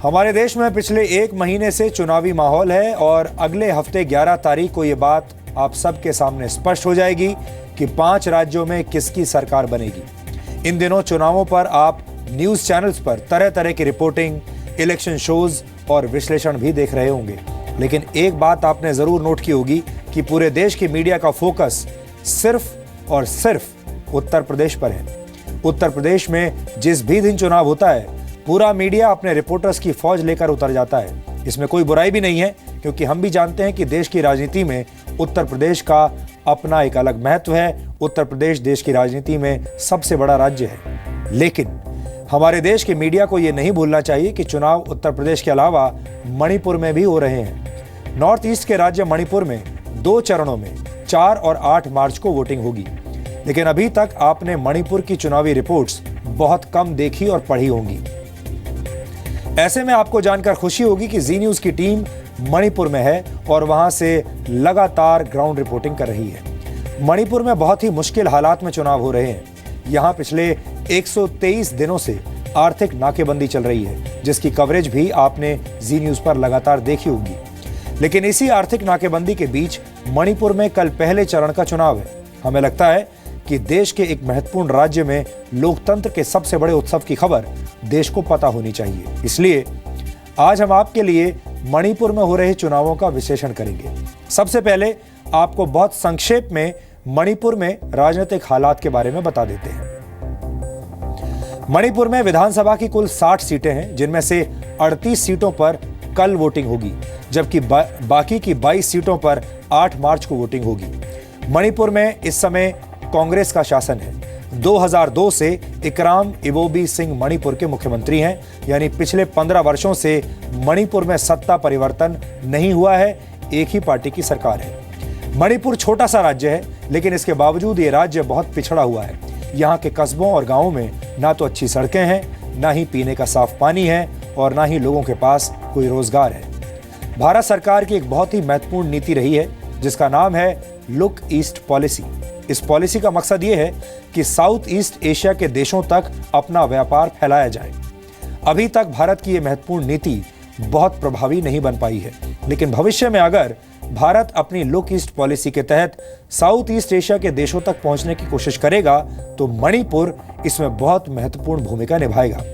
हमारे देश में पिछले एक महीने से चुनावी माहौल है और अगले हफ्ते 11 तारीख को ये बात आप सबके सामने स्पष्ट हो जाएगी कि 5 राज्यों में किसकी सरकार बनेगी। इन दिनों चुनावों पर आप न्यूज चैनल्स पर तरह तरह की रिपोर्टिंग, इलेक्शन शोज और विश्लेषण भी देख रहे होंगे, लेकिन एक बात आपने जरूर नोट की होगी कि पूरे देश की मीडिया का फोकस सिर्फ और सिर्फ उत्तर प्रदेश पर है। उत्तर प्रदेश में जिस भी दिन चुनाव होता है, पूरा मीडिया अपने रिपोर्टर्स की फौज लेकर उतर जाता है। इसमें कोई बुराई भी नहीं है, क्योंकि हम भी जानते हैं कि देश की राजनीति में उत्तर प्रदेश का अपना एक अलग महत्व है। उत्तर प्रदेश देश की राजनीति में सबसे बड़ा राज्य है। लेकिन हमारे देश के मीडिया को यह नहीं भूलना चाहिए कि चुनाव उत्तर प्रदेश के अलावा मणिपुर में भी हो रहे हैं। नॉर्थ ईस्ट के राज्य मणिपुर में 2 चरणों में 4 और 8 मार्च को वोटिंग होगी, लेकिन अभी तक आपने मणिपुर की चुनावी रिपोर्ट्स बहुत कम देखी और पढ़ी होंगी। ऐसे में आपको जानकर खुशी होगी कि जी न्यूज की टीम मणिपुर में है और वहां से लगातार ग्राउंड रिपोर्टिंग कर रही है। मणिपुर में बहुत ही मुश्किल हालात में चुनाव हो रहे हैं। यहां पिछले 123 दिनों से आर्थिक नाकेबंदी चल रही है, जिसकी कवरेज भी आपने जी न्यूज पर लगातार देखी होगी। लेकिन इसी आर्थिक नाकेबंदी के बीच मणिपुर में कल पहले चरण का चुनाव है। हमें लगता है कि देश के एक महत्वपूर्ण राज्य में लोकतंत्र के सबसे बड़े उत्सव की खबर देश को पता होनी चाहिए। इसलिए आज हम आपके लिए मणिपुर में हो रहे चुनावों का विश्लेषण करेंगे। सबसे पहले आपको बहुत संक्षेप में मणिपुर में राजनीतिक हालात के बारे में बता देते हैं। मणिपुर में विधानसभा की कुल 60 सीटें हैं, जिनमें से 38 सीटों पर कल वोटिंग होगी, जबकि बाकी की 22 सीटों पर 8 मार्च को वोटिंग होगी। मणिपुर में इस समय कांग्रेस का शासन है। 2002 से इकराम इबोबी सिंह मणिपुर के मुख्यमंत्री हैं, यानी पिछले 15 वर्षों से मणिपुर में सत्ता परिवर्तन नहीं हुआ है, एक ही पार्टी की सरकार है। मणिपुर छोटा सा राज्य है, लेकिन इसके बावजूद ये राज्य बहुत पिछड़ा हुआ है। यहाँ के कस्बों और गांवों में ना तो अच्छी सड़कें हैं, ना ही पीने का साफ पानी है और ना ही लोगों के पास कोई रोजगार है। भारत सरकार की एक बहुत ही महत्वपूर्ण नीति रही है, जिसका नाम है लुक ईस्ट पॉलिसी। इस पॉलिसी का मकसद ये है कि साउथ ईस्ट एशिया के देशों तक अपना व्यापार फैलाया जाए। अभी तक भारत की यह महत्वपूर्ण नीति बहुत प्रभावी नहीं बन पाई है, लेकिन भविष्य में अगर भारत अपनी लुक ईस्ट पॉलिसी के तहत साउथ ईस्ट एशिया के देशों तक पहुंचने की कोशिश करेगा, तो मणिपुर इसमें बहुत महत्वपूर्ण भूमिका निभाएगा।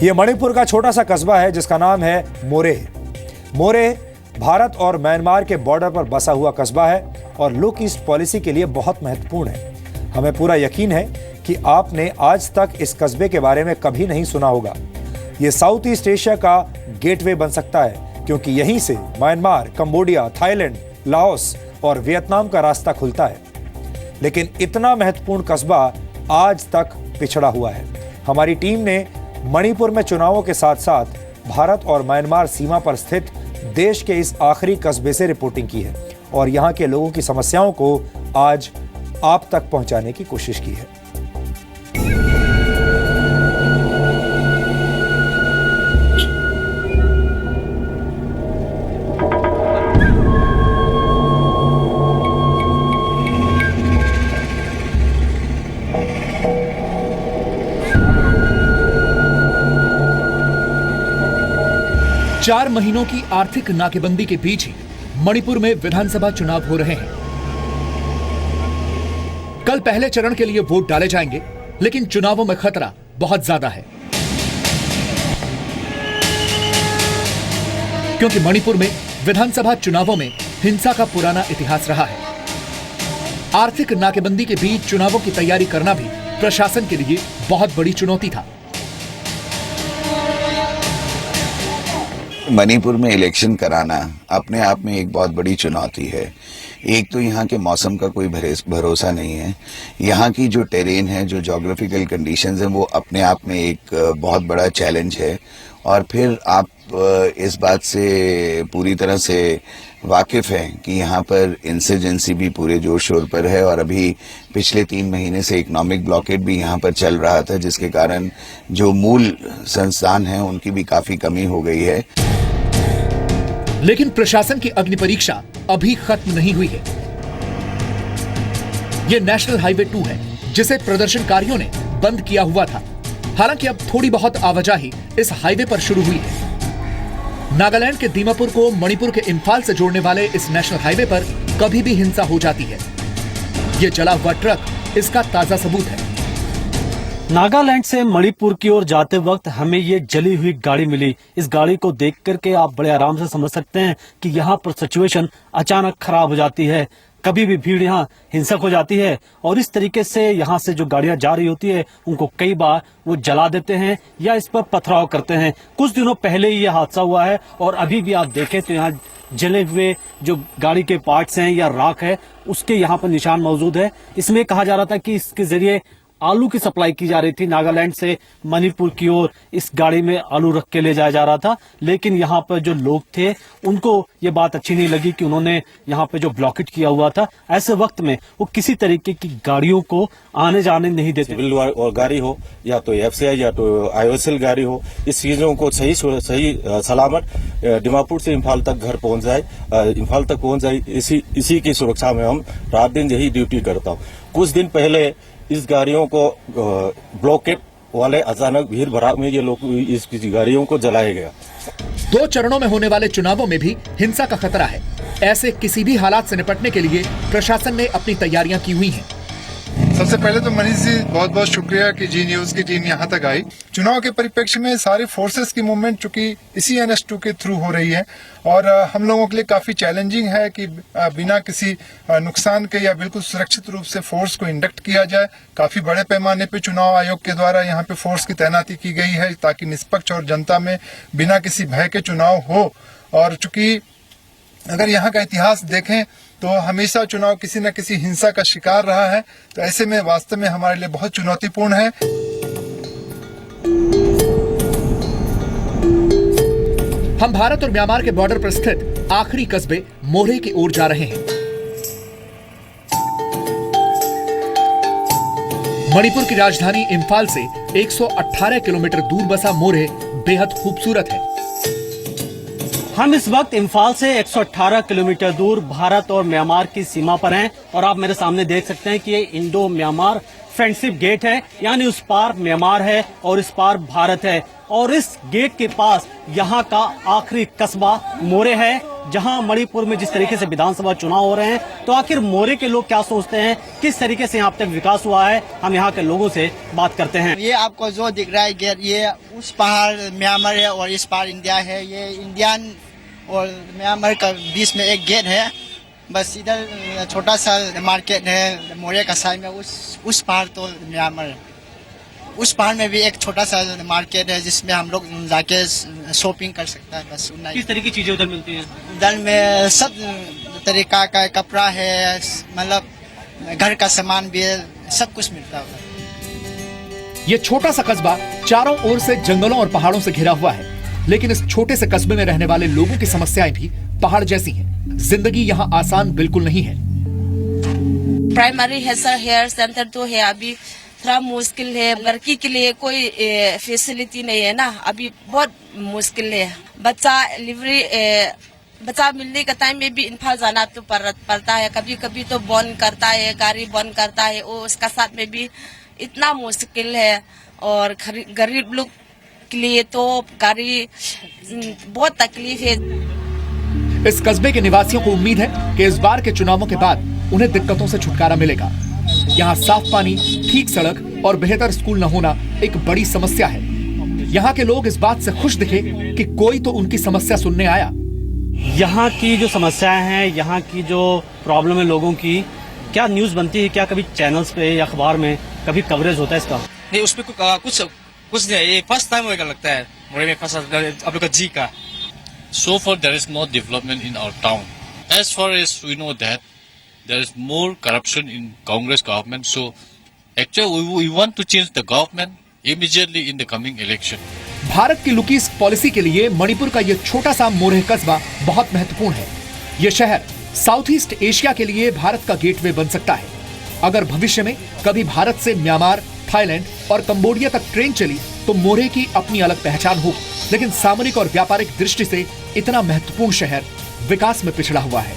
यह मणिपुर का छोटा सा कस्बा है, जिसका नाम है मोरेह। मोरेह भारत और म्यांमार के बॉर्डर पर बसा हुआ कस्बा है और लुक ईस्ट पॉलिसी के लिए बहुत महत्वपूर्ण है। हमें पूरा यकीन है कि आपने आज तक इस कस्बे के बारे में कभी नहीं सुना होगा। यह साउथ ईस्ट एशिया का गेटवे बन सकता है, क्योंकि यहीं से म्यांमार, कंबोडिया, थाईलैंड, लाओस और वियतनाम का रास्ता खुलता है। लेकिन इतना महत्वपूर्ण कस्बा आज तक पिछड़ा हुआ है। हमारी टीम ने मणिपुर में चुनावों के साथ साथ भारत और म्यांमार सीमा पर स्थित देश के इस आखिरी कस्बे से रिपोर्टिंग की है और यहाँ के लोगों की समस्याओं को आज आप तक पहुंचाने की कोशिश की है। चार महीनों की आर्थिक नाकेबंदी के बीच ही मणिपुर में विधानसभा चुनाव हो रहे हैं। कल पहले चरण के लिए वोट डाले जाएंगे, लेकिन चुनावों में खतरा बहुत ज्यादा है, क्योंकि मणिपुर में विधानसभा चुनावों में हिंसा का पुराना इतिहास रहा है। आर्थिक नाकेबंदी के बीच चुनावों की तैयारी करना भी प्रशासन के लिए बहुत बड़ी चुनौती था। मणिपुर में इलेक्शन कराना अपने आप में एक बहुत बड़ी चुनौती है। एक तो यहाँ के मौसम का कोई भरोसा नहीं है। यहाँ की जो टेरेन है, जो ज्योग्राफिकल कंडीशंस हैं, वो अपने आप में एक बहुत बड़ा चैलेंज है। और फिर आप इस बात से पूरी तरह से वाकिफ़ हैं कि यहाँ पर इंसर्जेंसी भी पूरे जोर शोर पर है और अभी पिछले 3 महीने से इकोनॉमिक ब्लॉकेट भी यहाँ पर चल रहा था, जिसके कारण जो मूल संस्थान हैं उनकी भी काफ़ी कमी हो गई है। लेकिन प्रशासन की अग्नि परीक्षा अभी खत्म नहीं हुई है। ये नेशनल हाईवे 2 है, जिसे प्रदर्शनकारियों ने बंद किया हुआ था। हालांकि अब थोड़ी बहुत आवाजाही इस हाईवे पर शुरू हुई है। नागालैंड के दीमापुर को मणिपुर के इम्फाल से जोड़ने वाले इस नेशनल हाईवे पर कभी भी हिंसा हो जाती है। ये जला हुआ ट्रक इसका ताजा सबूत है। नागालैंड से मणिपुर की ओर जाते वक्त हमें ये जली हुई गाड़ी मिली। इस गाड़ी को देख करके आप बड़े आराम से समझ सकते हैं कि यहाँ पर सिचुएशन अचानक खराब हो जाती है। कभी भी भीड़ यहाँ हिंसक हो जाती है और इस तरीके से यहाँ से जो गाड़ियां जा रही होती है उनको कई बार वो जला देते हैं या इस पर पथराव करते हैं। कुछ दिनों पहले ही ये हादसा हुआ है और अभी भी आप देखें तो यहाँ जले हुए जो गाड़ी के पार्ट्स हैं या राख है उसके यहाँ पर निशान मौजूद है। इसमें कहा जा रहा था कि इसके जरिए आलू की सप्लाई की जा रही थी। नागालैंड से मणिपुर की ओर इस गाड़ी में आलू रख के ले जाया जा रहा था, लेकिन यहाँ पर जो लोग थे उनको ये बात अच्छी नहीं लगी कि उन्होंने यहाँ पे जो ब्लॉकेट किया हुआ था, ऐसे वक्त में वो किसी तरीके की गाड़ियों को आने जाने नहीं देते। सिविल और गाड़ी हो या तो एफसीआई या तो आईओएसएल गाड़ी हो, इस चीजों को सही सलामत दीमापुर से इम्फाल तक घर पहुंच जाए, इम्फाल तक पहुंच जाए, इसी की सुरक्षा में हम रात दिन यही ड्यूटी करता हूँ। कुछ दिन पहले इस गाड़ियों को ब्लॉकेट वाले अचानक भीड़ भड़ाक में ये लोग इस गाड़ियों को जलाया गया। 2 चरणों में होने वाले चुनावों में भी हिंसा का खतरा है। ऐसे किसी भी हालात से निपटने के लिए प्रशासन ने अपनी तैयारियां की हुई हैं। सबसे पहले तो मनीष जी बहुत बहुत शुक्रिया कि जी न्यूज की टीम यहाँ तक आई। चुनाव के परिप्रेक्ष्य में सारे फोर्सेस की मूवमेंट चूंकि इसी NS2 के थ्रू हो रही है और हम लोगों के लिए काफी चैलेंजिंग है कि बिना किसी नुकसान के या बिल्कुल सुरक्षित रूप से फोर्स को इंडक्ट किया जाए। काफी बड़े पैमाने पे चुनाव आयोग के द्वारा यहाँ पे फोर्स की तैनाती की गई है ताकि निष्पक्ष और जनता में बिना किसी भय के चुनाव हो। और चूंकि अगर यहाँ का इतिहास देखें तो हमेशा चुनाव किसी न किसी हिंसा का शिकार रहा है, तो ऐसे में वास्तव में हमारे लिए बहुत चुनौतीपूर्ण है। हम भारत और म्यांमार के बॉर्डर पर स्थित आखिरी कस्बे मोरे की ओर जा रहे हैं। मणिपुर की राजधानी इम्फाल से 118 किलोमीटर दूर बसा मोरे बेहद खूबसूरत है। हम इस वक्त इम्फाल से 118 किलोमीटर दूर भारत और म्यांमार की सीमा पर हैं और आप मेरे सामने देख सकते हैं कि ये इंडो म्यांमार फ्रेंडशिप गेट है, यानी उस पार म्यांमार है और इस पार भारत है। और इस गेट के पास यहाँ का आखिरी कस्बा मोरे है, जहाँ मणिपुर में जिस तरीके से विधानसभा चुनाव हो रहे हैं, तो आखिर मोरे के लोग क्या सोचते हैं, किस तरीके से यहाँ तक विकास हुआ है, हम यहाँ के लोगों से बात करते हैं। ये आपको जो दिख रहा है गेट, ये उस पार म्यांमार है और इस पार इंडिया है। ये इंडियन और म्यांमार का बीच में एक गेट है। बस इधर छोटा सा मार्केट है मोरे का साइड में, उस पार तो म्यांमार है। उस पार में भी एक छोटा सा मार्केट है जिसमें हम लोग जाके शॉपिंग कर सकते हैं। बस किस तरह की चीजें उधर मिलती हैं? उधर में सब तरीका का कपड़ा है, मतलब घर का सामान भी है, सब कुछ मिलता है। ये छोटा सा कस्बा चारों ओर से जंगलों और पहाड़ों से घिरा हुआ है, लेकिन इस छोटे से कस्बे में रहने वाले लोगों की समस्याएं भी पहाड़ जैसी हैं। जिंदगी यहाँ आसान बिल्कुल नहीं है। प्राइमरी हेल्थ सेंटर तो है, अभी थोड़ा मुश्किल है। लड़की के लिए कोई फैसिलिटी नहीं है ना, अभी बहुत मुश्किल है। बच्चा मिलने का टाइम में भी इम्फाल जाना तो पड़ता है, कभी कभी तो बंद करता है, गाड़ी बंद करता है, वो उसका साथ में भी इतना मुश्किल है। और गरीब लोग के लिए तो गाड़ी बहुत तकलीफ है। इस कस्बे के निवासियों को उम्मीद है कि इस बार के चुनावों के बाद उन्हें दिक्कतों से छुटकारा मिलेगा। यहाँ साफ पानी, ठीक सड़क और बेहतर स्कूल न होना एक बड़ी समस्या है। यहाँ के लोग इस बात से खुश दिखे कि कोई तो उनकी समस्या सुनने आया। यहाँ की जो समस्याएं हैं, यहाँ की जो प्रॉब्लम है लोगों की, क्या न्यूज बनती है? क्या कभी चैनल्स पे या अखबार में कभी कवरेज होता है इसका? नहीं, उसपे कुछ नहीं। ये फर्स्ट टाइम होगा लगता है मोरे में, फर्स्ट आप लोग का जी का। So far there is no development in our town. As far as we know that there is more corruption in Congress government. So actually we want to change the government immediately in the coming election. Bharat की Look East policy के लिए मणिपुर का ये छोटा सा मोरे कस्बा बहुत महत्वपूर्ण है। ये शहर साउथ ईस्ट एशिया के लिए भारत का गेटवे बन सकता है। अगर भविष्य में कभी भारत से म्यांमार, थाईलैंड और कंबोडिया तक ट्रेन चली तो मोरे की अपनी अलग पहचान होगी, लेकिन सामरिक और व्यापारिक दृष्टि से इतना महत्वपूर्ण शहर विकास में पिछड़ा हुआ है।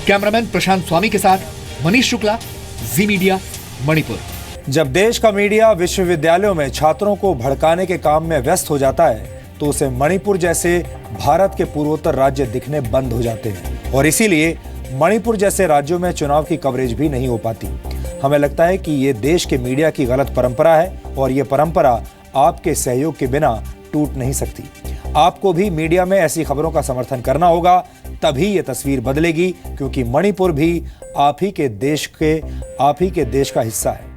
कैमरामैन प्रशांत स्वामी के साथ मनीष शुक्ला, जी मीडिया, मणिपुर। जब देश का मीडिया विश्वविद्यालयों में छात्रों को भड़काने के काम में व्यस्त हो जाता है तो उसे मणिपुर जैसे भारत के पूर्वोत्तर राज्य दिखने बंद हो जाते हैं और इसीलिए मणिपुर जैसे राज्यों में चुनाव की कवरेज भी नहीं हो पाती। हमें लगता है कि ये देश के मीडिया की गलत परंपरा है और ये परंपरा आपके सहयोग के बिना टूट नहीं सकती। आपको भी मीडिया में ऐसी खबरों का समर्थन करना होगा, तभी ये तस्वीर बदलेगी, क्योंकि मणिपुर भी आप ही के देश का हिस्सा है।